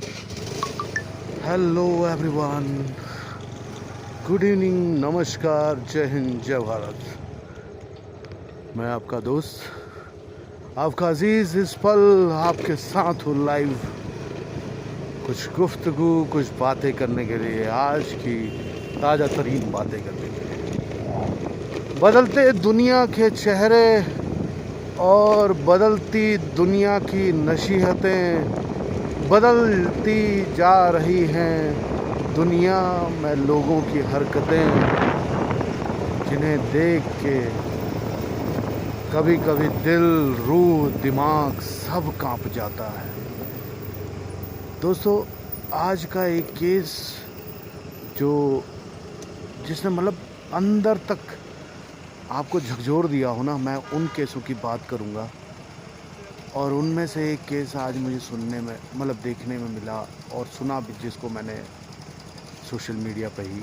Hello everyone, good evening, नमस्कार, जय हिंद, जय भारत। मैं आपका दोस्त, आपका अजीज़, इस पल आपके साथ हूँ लाइव, कुछ गुफ्तगू, कुछ बातें करने के लिए, आज की ताज़ा तरीन बातें करने के लिए। बदलते दुनिया के चेहरे और बदलती दुनिया की नसीहतें बदलती जा रही हैं दुनिया में लोगों की हरकतें, जिन्हें देख के कभी कभी दिल, रूह, दिमाग सब कांप जाता है। दोस्तों, आज का एक केस जो जिसने मतलब अंदर तक आपको झकझोर दिया हो ना, मैं उन केसों की बात करूंगा। और उनमें से एक केस आज मुझे सुनने में मतलब देखने में मिला और सुना भी, जिसको मैंने सोशल मीडिया पे ही।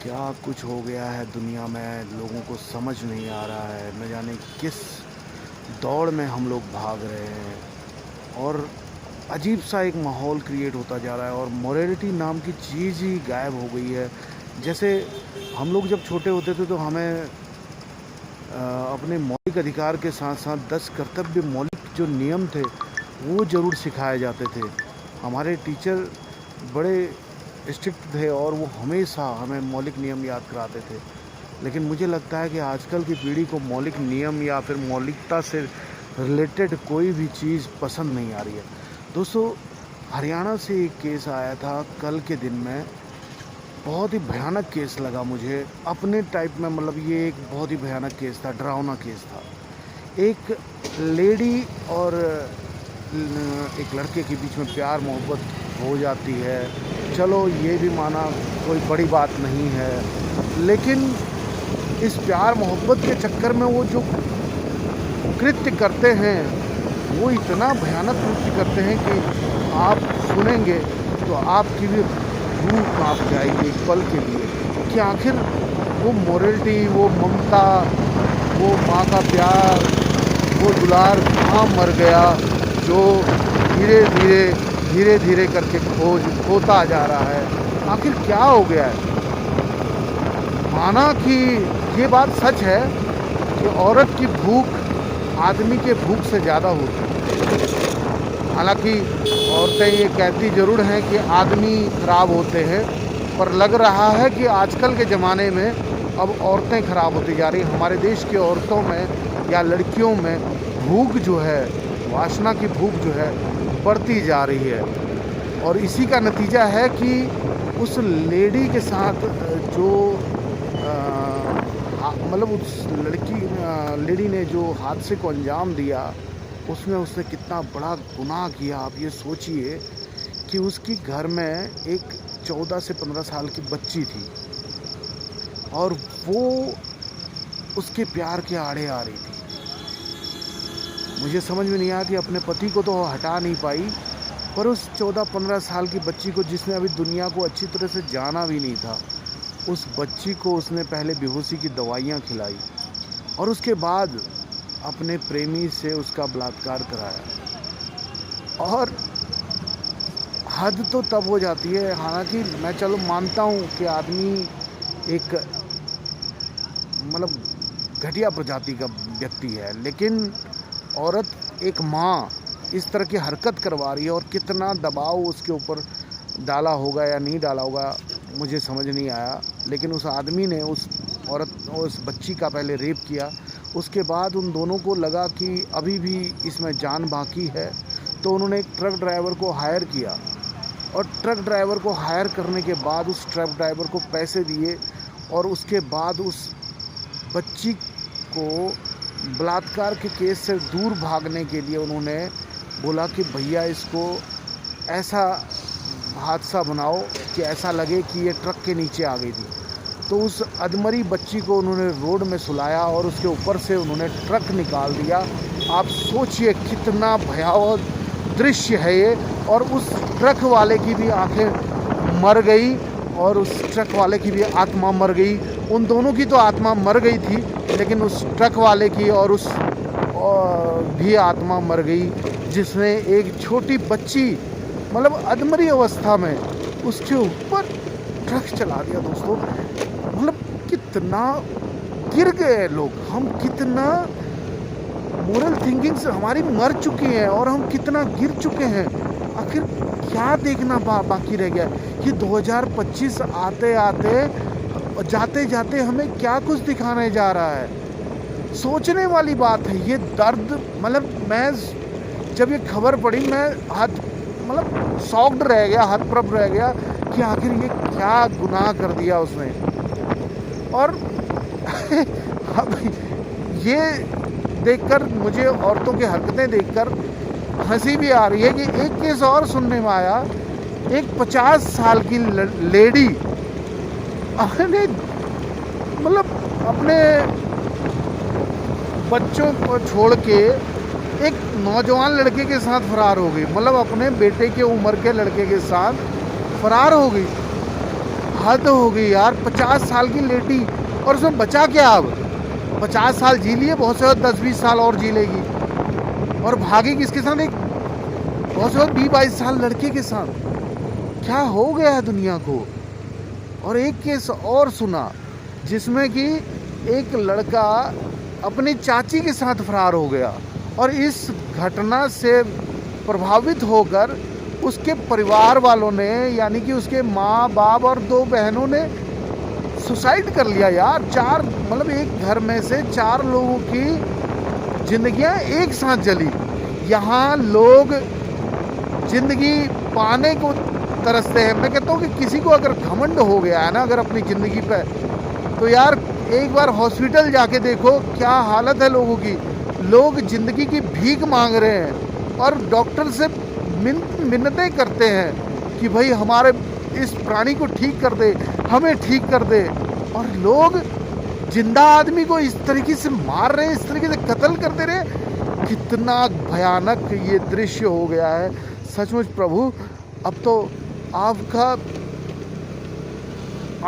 क्या कुछ हो गया है दुनिया में, लोगों को समझ नहीं आ रहा है, न जाने किस दौड़ में हम लोग भाग रहे हैं और अजीब सा एक माहौल क्रिएट होता जा रहा है और मोरालिटी नाम की चीज़ ही गायब हो गई है। जैसे हम लोग जब छोटे होते थे तो हमें अपने मौलिक अधिकार के साथ साथ 10 कर्तव्य, मौलिक जो नियम थे वो ज़रूर सिखाए जाते थे। हमारे टीचर बड़े स्ट्रिक्ट थे और वो हमेशा हमें मौलिक नियम याद कराते थे। लेकिन मुझे लगता है कि आजकल की पीढ़ी को मौलिक नियम या फिर मौलिकता से रिलेटेड कोई भी चीज़ पसंद नहीं आ रही है। दोस्तों, हरियाणा से एक केस आया था कल के दिन में, बहुत ही भयानक केस लगा मुझे अपने टाइप में। मतलब ये एक बहुत ही भयानक केस था, डरावना केस था। एक लेडी और एक लड़के के बीच में प्यार मोहब्बत हो जाती है, चलो ये भी माना, कोई बड़ी बात नहीं है। लेकिन इस प्यार मोहब्बत के चक्कर में वो जो कृत्य करते हैं वो इतना भयानक कृत्य करते हैं कि आप सुनेंगे तो आपकी भी रूह कांप जाएगी एक पल के लिए कि आखिर वो मोरलिटी, वो ममता, वो माँ का प्यार, वो दुलार कहाँ मर गया, जो धीरे धीरे करके खोता जा रहा है। आखिर क्या हो गया है? माना कि ये बात सच है कि औरत की भूख आदमी के भूख से ज़्यादा होती है। हालांकि औरतें ये कहती ज़रूर हैं कि आदमी ख़राब होते हैं, पर लग रहा है कि आजकल के ज़माने में अब औरतें ख़राब होती जा रही हैं। हमारे देश की औरतों में या लड़कियों में भूख जो है, वासना की भूख जो है, बढ़ती जा रही है। और इसी का नतीजा है कि उस लेडी के साथ जो मतलब उस लेडी ने जो हादसे को अंजाम दिया, उसमें उसने कितना बड़ा गुनाह किया। आप ये सोचिए कि उसकी घर में एक 14 से 15 साल की बच्ची थी और वो उसके प्यार के आड़े आ रही थी। मुझे समझ में नहीं आया कि अपने पति को तो हटा नहीं पाई, पर उस 14-15 साल की बच्ची को, जिसने अभी दुनिया को अच्छी तरह से जाना भी नहीं था, उस बच्ची को उसने पहले बेहोशी की दवाइयाँ खिलाई और उसके बाद अपने प्रेमी से उसका बलात्कार कराया। और हद तो तब हो जाती है, हालांकि मैं चलो मानता हूँ कि आदमी एक मतलब घटिया प्रजाति का व्यक्ति है, लेकिन औरत, एक माँ इस तरह की हरकत करवा रही है और कितना दबाव उसके ऊपर डाला होगा या नहीं डाला होगा मुझे समझ नहीं आया। लेकिन उस आदमी ने उस औरत, उस बच्ची का पहले रेप किया, उसके बाद उन दोनों को लगा कि अभी भी इसमें जान बाकी है, तो उन्होंने एक ट्रक ड्राइवर को हायर किया और ट्रक ड्राइवर को हायर करने के बाद उस ट्रक ड्राइवर को पैसे दिए और उसके बाद उस बच्ची को बलात्कार के केस से दूर भागने के लिए उन्होंने बोला कि भैया इसको ऐसा हादसा बनाओ कि ऐसा लगे कि ये ट्रक के नीचे आ गई थी। तो उस अधमरी बच्ची को उन्होंने रोड में सुलाया और उसके ऊपर से उन्होंने ट्रक निकाल दिया। आप सोचिए कितना भयावह दृश्य है ये। और उस ट्रक वाले की भी आंखें मर गई और उस ट्रक वाले की भी आत्मा मर गई। उन दोनों की तो आत्मा मर गई थी, लेकिन उस ट्रक वाले की और उस भी आत्मा मर गई, जिसने एक छोटी बच्ची मतलब अधमरी अवस्था में उसके ऊपर ट्रक चला दिया। दोस्तों मतलब कितना गिर गए लोग, हम कितना मोरल थिंकिंग से हमारी मर चुकी है और हम कितना गिर चुके हैं। आखिर क्या देखना बाकी रह गया कि 2025 आते आते जाते जाते हमें क्या कुछ दिखाने जा रहा है। सोचने वाली बात है ये दर्द। मतलब मैं जब ये खबर पड़ी मैं मतलब शॉक्ड रह गया, हतप्रभ रह गया कि आखिर ये क्या गुनाह कर दिया उसने। और अब ये देखकर मुझे औरतों की हरकतें देखकर हंसी भी आ रही है कि एक केस और सुनने में आया, एक 50 साल की लेडी अपने मतलब अपने बच्चों को छोड़ के एक नौजवान लड़के के साथ फरार हो गई। मतलब अपने बेटे के उम्र के लड़के के साथ फरार हो गई। हद हो गई यार, 50 साल की लेडी। और उसमें बचा क्या? अब 50 साल जी लिए, बहुत से 10-20 साल और जी लेगी। और भागी किसके साथ? एक बहुत से 20-22 साल लड़के के साथ। क्या हो गया है दुनिया को। और एक केस और सुना जिसमें कि एक लड़का अपनी चाची के साथ फरार हो गया और इस घटना से प्रभावित होकर उसके परिवार वालों ने, यानी कि उसके माँ बाप और 2 बहनों ने सुसाइड कर लिया यार। 4 मतलब एक घर में से 4 लोगों की जिंदगियां एक साथ जली। यहाँ लोग जिंदगी पाने को तरसते हैं। मैं कहता हूँ कि किसी को अगर घमंड हो गया है ना अगर अपनी ज़िंदगी पे, तो यार एक बार हॉस्पिटल जाके देखो क्या हालत है लोगों की। लोग ज़िंदगी की भीख मांग रहे हैं और डॉक्टर से मिन्नतें करते हैं कि भाई हमारे इस प्राणी को ठीक कर दे, हमें ठीक कर दे। और लोग जिंदा आदमी को इस तरीके से मार रहे हैं, इस तरीके से कत्ल करते रहे। कितना भयानक ये दृश्य हो गया है सचमुच। प्रभु अब तो आपका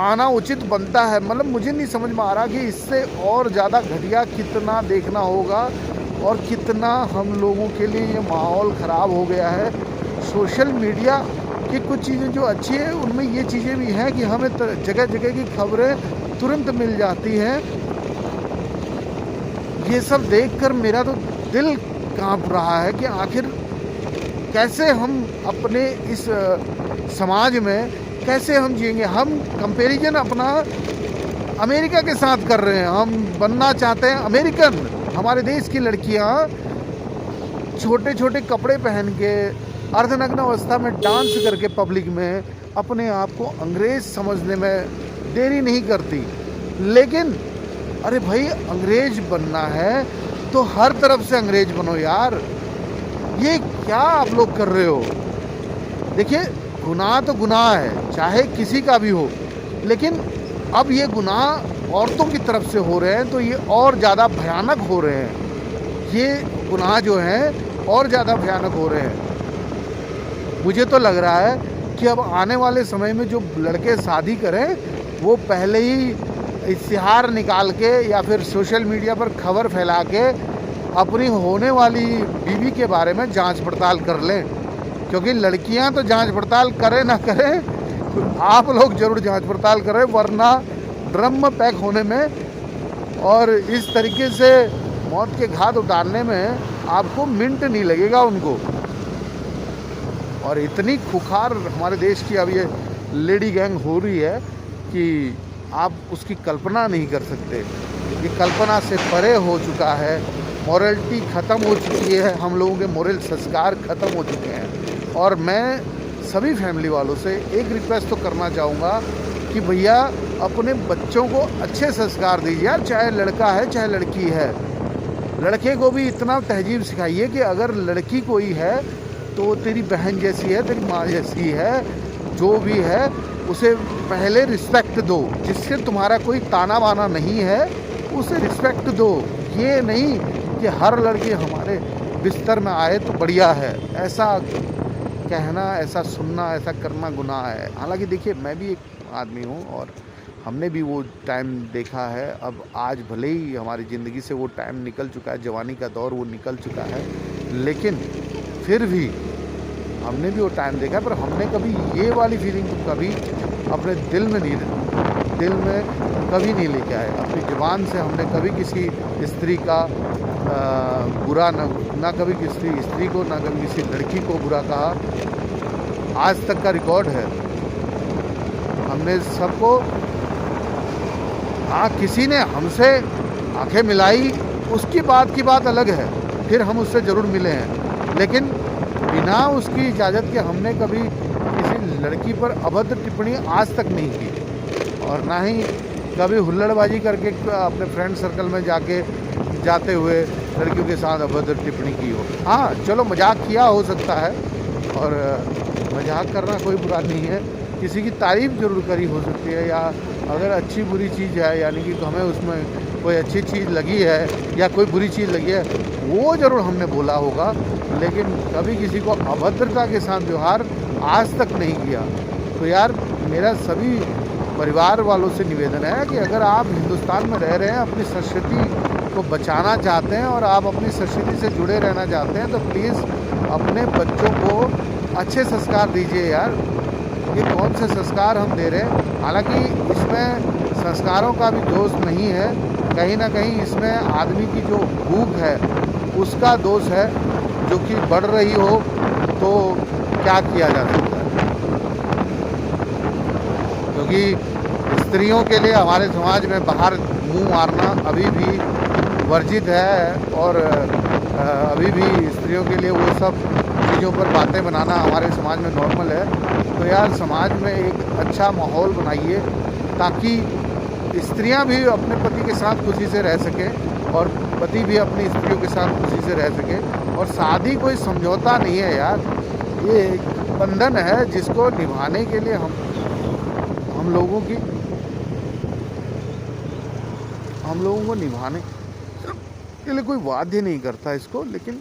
आना उचित बनता है। मतलब मुझे नहीं समझ में आ रहा कि इससे और ज़्यादा घटिया कितना देखना होगा और कितना हम लोगों के लिए ये माहौल ख़राब हो गया है। सोशल मीडिया की कुछ चीज़ें जो अच्छी है उनमें ये चीज़ें भी हैं कि हमें जगह जगह की खबरें तुरंत मिल जाती हैं। ये सब देखकर मेरा तो दिल कांप रहा है कि आखिर कैसे हम अपने इस समाज में कैसे हम जिएंगे। हम कंपैरिजन अपना अमेरिका के साथ कर रहे हैं। हम बनना चाहते हैं अमेरिकन। हमारे देश की लड़कियां छोटे छोटे कपड़े पहन के अर्धनग्न अवस्था में डांस करके पब्लिक में अपने आप को अंग्रेज समझने में देरी नहीं करती। लेकिन अरे भाई अंग्रेज बनना है तो हर तरफ से अंग्रेज बनो यार। ये क्या आप लोग कर रहे हो? देखिए गुनाह तो गुनाह है, चाहे किसी का भी हो, लेकिन अब ये गुनाह औरतों की तरफ से हो रहे हैं तो ये और ज़्यादा भयानक हो रहे हैं। ये गुनाह जो हैं और ज़्यादा भयानक हो रहे हैं। मुझे तो लग रहा है कि अब आने वाले समय में जो लड़के शादी करें वो पहले ही इश्तिहार निकाल के या फिर सोशल मीडिया पर खबर फैला के अपनी होने वाली बीवी के बारे में जांच पड़ताल कर लें। क्योंकि लड़कियां तो जांच पड़ताल करें ना करें, आप लोग ज़रूर जांच पड़ताल करें, वरना ड्रम में पैक होने में और इस तरीके से मौत के घाट उतारने में आपको मिनट नहीं लगेगा उनको। और इतनी खुखार हमारे देश की अब ये लेडी गैंग हो रही है कि आप उसकी कल्पना नहीं कर सकते। ये कल्पना से परे हो चुका है। मॉरलिटी ख़त्म हो चुकी है, हम लोगों के मोरल संस्कार ख़त्म हो चुके हैं। और मैं सभी फैमिली वालों से एक रिक्वेस्ट तो करना चाहूँगा कि भैया अपने बच्चों को अच्छे संस्कार दीजिए यार, चाहे लड़का है चाहे लड़की है। लड़के को भी इतना तहजीब सिखाइए कि अगर लड़की कोई है तो तेरी बहन जैसी है, तेरी माँ जैसी है, जो भी है उसे पहले रिस्पेक्ट दो। जिससे तुम्हारा कोई ताना बाना नहीं है उसे रिस्पेक्ट दो। ये नहीं कि हर लड़की हमारे बिस्तर में आए तो बढ़िया है, ऐसा कहना, ऐसा सुनना, ऐसा करना गुनाह है। हालांकि देखिए मैं भी एक आदमी हूँ और हमने भी वो टाइम देखा है। अब आज भले ही हमारी ज़िंदगी से वो टाइम निकल चुका है, जवानी का दौर वो निकल चुका है, लेकिन फिर भी हमने भी वो टाइम देखा है। पर हमने कभी ये वाली फीलिंग तो कभी अपने दिल में कभी नहीं लेके आए। अपनी ज़ुबान से हमने कभी किसी स्त्री का बुरा ना कभी किसी स्त्री को, ना कभी किसी लड़की को बुरा कहा। आज तक का रिकॉर्ड है। हमने सबको, हाँ, किसी ने हमसे आंखें मिलाई, उसकी बात अलग है, फिर हम उससे ज़रूर मिले हैं, लेकिन बिना उसकी इजाज़त के हमने कभी किसी लड़की पर अभद्र टिप्पणी आज तक नहीं की, और ना ही कभी हुल्लड़बाजी करके अपने फ्रेंड सर्कल में जाते हुए लड़कियों के साथ अभद्र टिप्पणी की हो। हाँ चलो, मजाक किया हो सकता है, और मजाक करना कोई बुरा नहीं है। किसी की तारीफ़ ज़रूर करी हो सकती है, या अगर अच्छी बुरी चीज़ है, यानी कि हमें उसमें कोई अच्छी चीज़ लगी है या कोई बुरी चीज़ लगी है, वो ज़रूर हमने बोला होगा, लेकिन कभी किसी को अभद्रता के साथ व्यवहार आज तक नहीं किया। तो यार, मेरा सभी परिवार वालों से निवेदन है कि अगर आप हिंदुस्तान में रह रहे हैं, अपनी संस्कृति को बचाना चाहते हैं और आप अपनी संस्कृति से जुड़े रहना चाहते हैं, तो प्लीज़ अपने बच्चों को अच्छे संस्कार दीजिए यार। ये कौन से संस्कार हम दे रहे हैं? हालांकि इसमें संस्कारों का भी दोष नहीं है, कहीं ना कहीं इसमें आदमी की जो भूख है उसका दोष है, जो कि बढ़ रही हो, तो क्या किया जा सकता है। क्योंकि स्त्रियों के लिए हमारे समाज में बाहर मुंह मारना अभी भी वर्जित है, और अभी भी स्त्रियों के लिए वो सब चीज़ों पर बातें बनाना हमारे समाज में नॉर्मल है। तो यार, समाज में एक अच्छा माहौल बनाइए, ताकि स्त्रियां भी अपने पति के साथ खुशी से रह सकें और पति भी अपनी स्त्रियों के साथ खुशी से रह सके। और शादी कोई समझौता नहीं है यार, ये एक बंधन है जिसको निभाने के लिए हम लोगों को निभाने के लिए कोई वाद्य नहीं करता इसको, लेकिन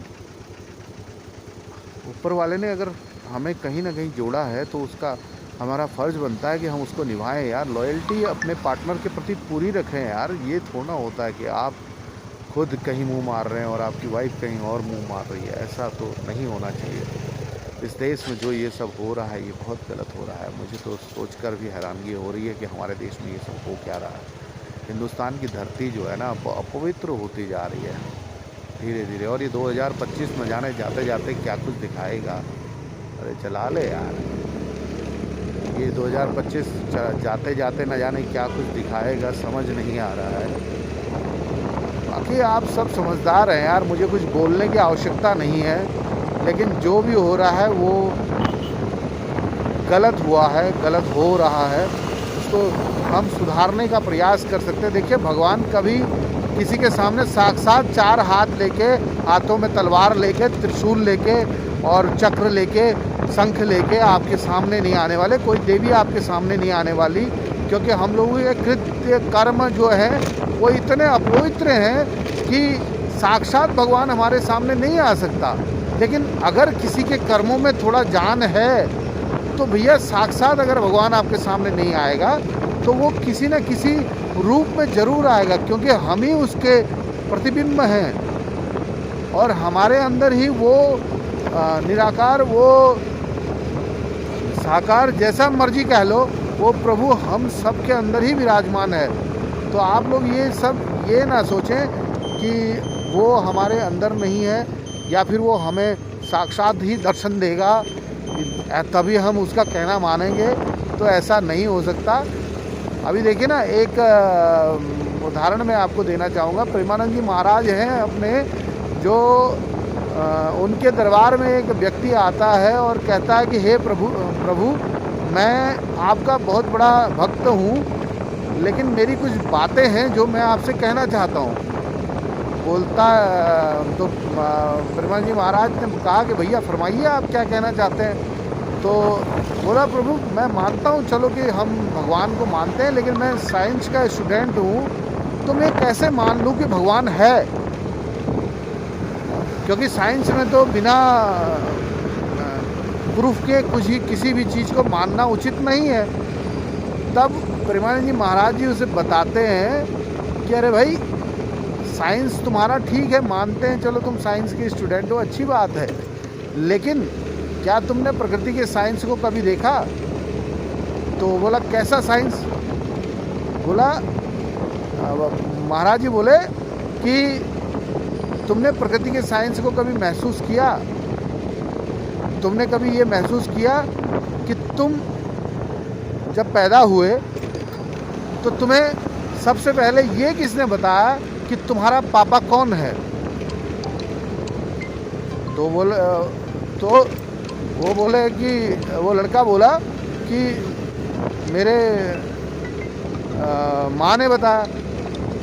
ऊपर वाले ने अगर हमें कहीं ना कहीं जोड़ा है, तो उसका हमारा फ़र्ज़ बनता है कि हम उसको निभाएं यार। लॉयल्टी अपने पार्टनर के प्रति पूरी रखें यार। ये थोड़ा होता है कि आप खुद कहीं मुंह मार रहे हैं और आपकी वाइफ कहीं और मुंह मार रही है, ऐसा तो नहीं होना चाहिए। इस देश में जो ये सब हो रहा है, ये बहुत गलत हो रहा है। मुझे तो सोचकर भी हैरानगी हो रही है कि हमारे देश में ये सब हो क्या रहा है। हिंदुस्तान की धरती जो है ना, अपवित्र होती जा रही है धीरे धीरे, और ये 2025 में जाने जाते जाते क्या कुछ दिखाएगा। अरे चला ले यार, ये 2025 जाते जाते न जाने क्या कुछ दिखाएगा, समझ नहीं आ रहा है। बाकी आप सब समझदार हैं यार, मुझे कुछ बोलने की आवश्यकता नहीं है, लेकिन जो भी हो रहा है वो गलत हुआ है, गलत हो रहा है, उसको हम सुधारने का प्रयास कर सकते हैं। देखिए, भगवान कभी किसी के सामने साक्षात 4 हाथ लेके, हाथों में तलवार लेके, त्रिशूल लेके और चक्र लेके, शंख लेके आपके सामने नहीं आने वाले। कोई देवी आपके सामने नहीं आने वाली, क्योंकि हम लोगों के कृत्य कर्म जो है वो इतने अपवित्र हैं कि साक्षात भगवान हमारे सामने नहीं आ सकता। लेकिन अगर किसी के कर्मों में थोड़ा जान है, तो भैया साक्षात अगर भगवान आपके सामने नहीं आएगा, तो वो किसी न किसी रूप में ज़रूर आएगा, क्योंकि हम ही उसके प्रतिबिंब हैं, और हमारे अंदर ही वो निराकार, वो साकार, जैसा मर्जी कह लो, वो प्रभु हम सब के अंदर ही विराजमान है। तो आप लोग ये ना सोचें कि वो हमारे अंदर नहीं है, या फिर वो हमें साक्षात ही दर्शन देगा तभी हम उसका कहना मानेंगे, तो ऐसा नहीं हो सकता। अभी देखिए ना, एक उदाहरण मैं आपको देना चाहूँगा। प्रेमानंद जी महाराज हैं अपने, जो उनके दरबार में एक व्यक्ति आता है और कहता है कि हे प्रभु मैं आपका बहुत बड़ा भक्त हूँ, लेकिन मेरी कुछ बातें हैं जो मैं आपसे कहना चाहता हूँ। बोलता तो प्रेमानंद जी महाराज ने कहा कि भैया फरमाइए, आप क्या कहना चाहते हैं। तो बोला, प्रभु मैं मानता हूँ, चलो कि हम भगवान को मानते हैं, लेकिन मैं साइंस का स्टूडेंट हूँ, तो मैं कैसे मान लूँ कि भगवान है, क्योंकि साइंस में तो बिना प्रूफ के किसी भी चीज़ को मानना उचित नहीं है। तब प्रेमानंद जी महाराज जी उसे बताते हैं कि अरे भाई साइंस तुम्हारा ठीक है, मानते हैं, चलो तुम साइंस के स्टूडेंट हो, अच्छी बात है, लेकिन क्या तुमने प्रकृति के साइंस को कभी देखा? तो बोला कैसा साइंस? बोला महाराज जी बोले कि तुमने प्रकृति के साइंस को कभी महसूस किया? तुमने कभी ये महसूस किया कि तुम जब पैदा हुए तो तुम्हें सबसे पहले ये किसने बताया कि तुम्हारा पापा कौन है? तो वो बोले कि वो लड़का बोला कि मेरे माँ ने बताया।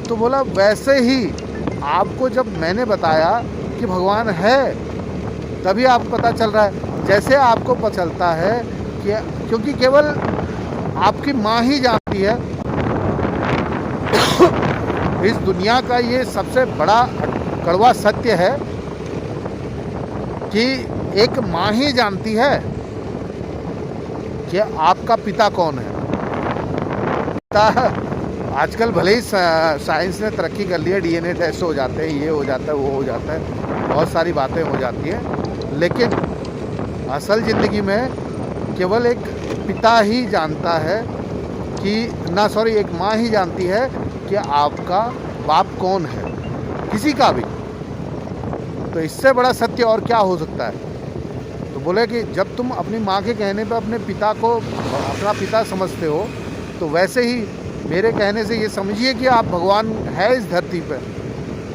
तो बोला वैसे ही आपको जब मैंने बताया कि भगवान है तभी आपको पता चल रहा है। जैसे आपको पता चलता है कि क्योंकि केवल आपकी माँ ही जानती है। इस दुनिया का ये सबसे बड़ा कड़वा सत्य है कि एक माँ ही जानती है कि आपका पिता कौन है। आजकल भले ही साइंस ने तरक्की कर ली है, डीएनए टेस्ट हो जाते हैं, ये हो जाता है, वो हो जाता है, बहुत सारी बातें हो जाती हैं, लेकिन असल ज़िंदगी में केवल एक पिता ही जानता है कि एक माँ ही जानती है कि आपका बाप कौन है, किसी का भी। तो इससे बड़ा सत्य और क्या हो सकता है? तो बोले कि जब तुम अपनी माँ के कहने पे अपने पिता को अपना पिता समझते हो, तो वैसे ही मेरे कहने से ये समझिए कि आप भगवान है इस धरती पर,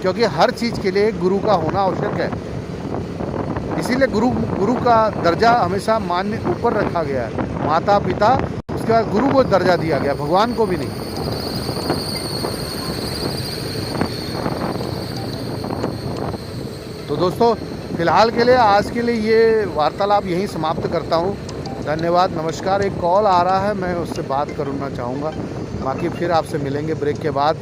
क्योंकि हर चीज़ के लिए गुरु का होना आवश्यक है। इसीलिए गुरु का दर्जा हमेशा मान्य ऊपर रखा गया है, माता पिता, उसके बाद गुरु को दर्जा दिया गया, भगवान को भी नहीं। तो दोस्तों फ़िलहाल के लिए, आज के लिए ये वार्तालाप यहीं समाप्त करता हूँ। धन्यवाद, नमस्कार। एक कॉल आ रहा है, मैं उससे बात करना चाहूँगा। बाकी फिर आपसे मिलेंगे ब्रेक के बाद।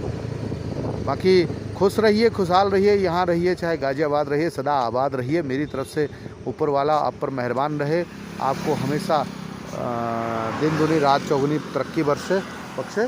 बाकी खुश रहिए, खुशहाल रहिए, यहाँ रहिए चाहे गाज़ियाबाद रहिए, सदा आबाद रहिए। मेरी तरफ से ऊपर वाला आप पर मेहरबान रहे, आपको हमेशा दिन दुनी रात चौगुनी तरक्की बख्शे।